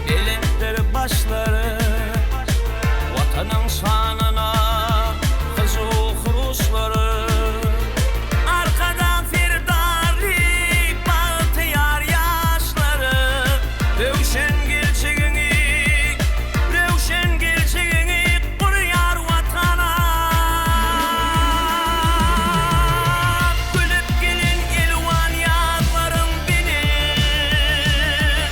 elendir başları, vatanın şanına kızı kuruşları. Arkada firdari bahtiyar yaşları, Rövşen gerçeğini kuruyor vatana. Gülüp gelin elvan yazlarım benim,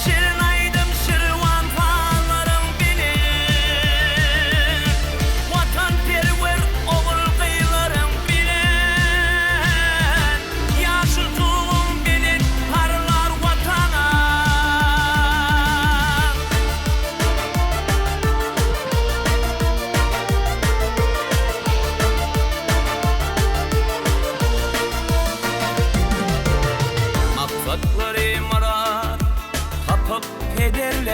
şirin aydım şirvan fallarım benim, vatan perver oğul kıylarım bilen, yaşıl tuğum benim parlar vatana. Maksatları marar tapıp kederler,